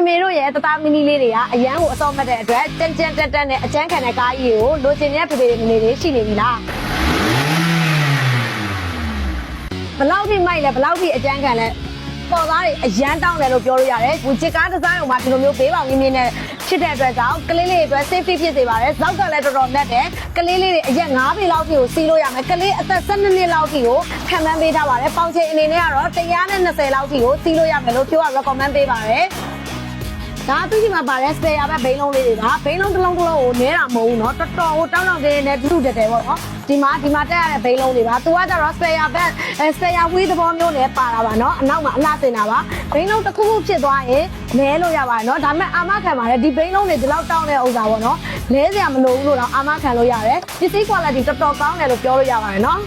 မေတို့ရဲ့တသားမီနီလေးတွေကအရန်ကိုအစောမှတ်တဲ့အတွက်တန်နဲ့အကျန်းခံတဲ့ကားကြီးကိုလိုချင်တဲ့ဖေဖေမေမေတွေရှိနေပြီလားဘလောက်ထိမိုက်လဲဘလောက်ထိအကျန်းခံလဲပေါ်သားတွေအရန်တောင်းတယ်လို့ပြောလို့ရတယ်ကိုချစ်ကားဒီဇိုင်းအောင်မှာဒီလိုမျိုးဘေးပေါင်မြင်းမြင်းနဲ့ဖြစ်တဲ့အတွက်ကြောင့်ကလေးလေးတွေအတွက် safety ဖြစ်စေပါတယ်ဇောက်ကလည်းတော်တော်နဲ့တယ်ကလေးလေးတွေအရက်9ပေလောက်ထိကိုစီးလို့ရမယ်ကလေးအသက်12နှစ်လောက်ထိကိုခံမှန်းပေးထားပါတယ်ပေါင်ချိန်အနေနဲ့ကတော့120လောက်ထိကိုစီးလို့ရမယ်လို့ပြောရ recommend ပေးပါတယ်ဒါသူဒီမှာပါတယ်စပယ်ယာပဲဘိန်းလုံးလေးတွေပါဘိန်းလုံးတစ်လုံးကိုနဲတာမဟုတ်ဘူးเนาะတော်တော်ကိုတောင်းတောင်းတင်းနဲ့တူတက်တယ်ပေါ့เนาะဒီမှာတက်ရတဲ့ဘိန်းလုံးတွေပါသူကကျတော့စပယ်ယာဘက်စပယ်ယာဝီးသဘောမျိုးနဲ့ပါတာပါเนาะအနောက်မှာအလှစင်တာပါဘိန်းလုံးတစ်ခုခုဖြစ်သွားရင်နဲလို့ရပါတယ်เนาะဒါပေမဲ့အာမခံပါတယ်ဒီဘိန်းလုံးတွေဒီလောက်တောင်းတဲ့ဥစ္စာပေါ့เนาะလဲစရာမလိုဘူးလို့တော့အာမခံလို့ရတယ်ပစ္စည်း quality တော်တော်ကောင်းတယ်လို့ပြောလို့ရပါတယ်เนาะ